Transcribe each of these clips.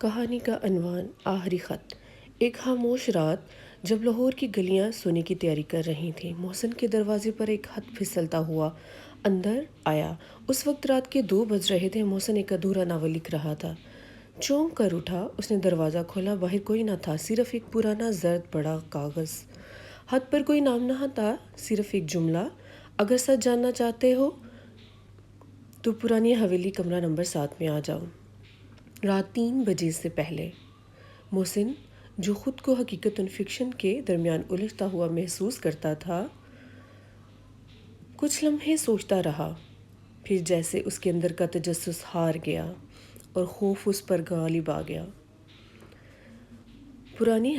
کہانی کا عنوان آخری خط۔ ایک خاموش رات جب لاہور کی گلیاں سونے کی تیاری کر رہی تھیں، محسن کے دروازے پر ایک خط پھسلتا ہوا اندر آیا۔ اس وقت رات کے 2 بج رہے تھے۔ محسن ایک ادھورا ناول لکھ رہا تھا۔ چونک کر اٹھا، اس نے دروازہ کھولا۔ باہر کوئی نہ تھا، صرف ایک پرانا زرد بڑا کاغذ۔ خط پر کوئی نام نہ تھا، صرف ایک جملہ: اگر سچ جاننا چاہتے ہو تو پرانی حویلی کمرہ نمبر 7 میں آ جاؤ۔ رات 3 بجے سے پہلے محسن، جو خود کو حقیقت اور فکشن کے درمیان الجھتا ہوا محسوس کرتا تھا، کچھ لمحے سوچتا رہا۔ پھر جیسے اس کے اندر کا تجسس ہار گیا اور خوف اس پر غالب آ گیا۔ پرانی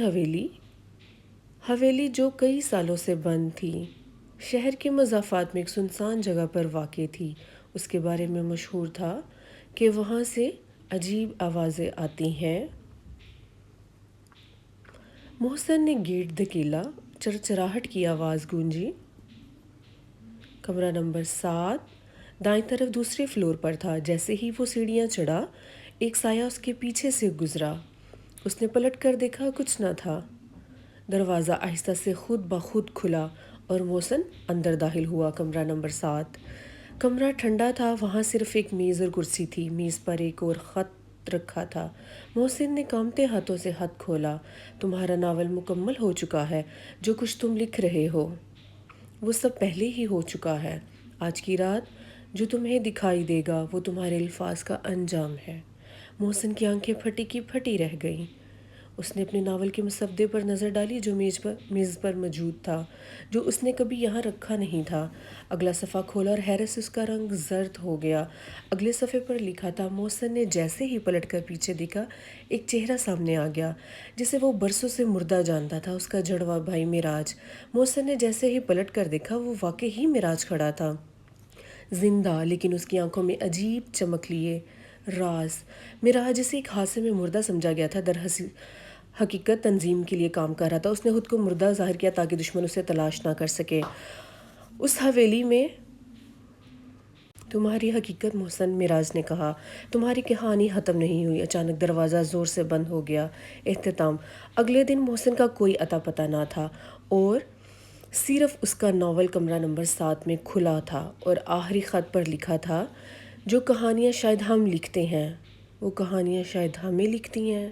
حویلی جو کئی سالوں سے بند تھی، شہر کے مضافات میں ایک سنسان جگہ پر واقع تھی۔ اس کے بارے میں مشہور تھا کہ وہاں سے عجیب آوازیں آتی ہیں۔ محسن نے گیٹ دھکیلا، چرچراہٹ کی آواز گونجی۔ کمرہ نمبر 7 دائیں طرف دوسرے فلور پر تھا۔ جیسے ہی وہ سیڑھیاں چڑھا، ایک سایہ اس کے پیچھے سے گزرا۔ اس نے پلٹ کر دیکھا، کچھ نہ تھا۔ دروازہ آہستہ سے خود بخود کھلا اور محسن اندر داخل ہوا۔ کمرہ نمبر 7 کمرہ ٹھنڈا تھا۔ وہاں صرف ایک میز اور کرسی تھی۔ میز پر ایک اور خط رکھا تھا۔ محسن نے کانپتے ہاتھوں سے خط کھولا۔ تمہارا ناول مکمل ہو چکا ہے۔ جو کچھ تم لکھ رہے ہو وہ سب پہلے ہی ہو چکا ہے۔ آج کی رات جو تمہیں دکھائی دے گا وہ تمہارے الفاظ کا انجام ہے۔ محسن کی آنکھیں پھٹی کی پھٹی رہ گئیں۔ اس نے اپنے ناول کے مسودے پر نظر ڈالی جو میز پر موجود تھا، جو اس نے کبھی یہاں رکھا نہیں تھا۔ اگلا صفحہ کھولا اور حیرت سے اس کا رنگ زرد ہو گیا۔ اگلے صفحے پر لکھا تھا: محسن نے جیسے ہی پلٹ کر پیچھے دیکھا، ایک چہرہ سامنے آ گیا جسے وہ برسوں سے مردہ جانتا تھا، اس کا جڑواں بھائی معراج۔ محسن نے جیسے ہی پلٹ کر دیکھا، وہ واقعی ہی معراج کھڑا تھا، زندہ، لیکن اس کی آنکھوں میں عجیب چمک لیے راز۔ معراج جسے ایک حادثے میں مردہ سمجھا گیا تھا، در حقیقت تنظیم کے لیے کام کر رہا تھا۔ اس نے خود کو مردہ ظاہر کیا تاکہ دشمن اسے تلاش نہ کر سکے۔ اس حویلی میں تمہاری حقیقت، محسن، معراج نے کہا، تمہاری کہانی ختم نہیں ہوئی۔ اچانک دروازہ زور سے بند ہو گیا۔ اختتام: اگلے دن محسن کا کوئی اتا پتہ نہ تھا اور صرف اس کا ناول کمرہ نمبر 7 میں کھلا تھا اور آخری خط پر لکھا تھا: جو کہانیاں شاید ہم لکھتے ہیں وہ کہانیاں شاید ہمیں لکھتی ہیں۔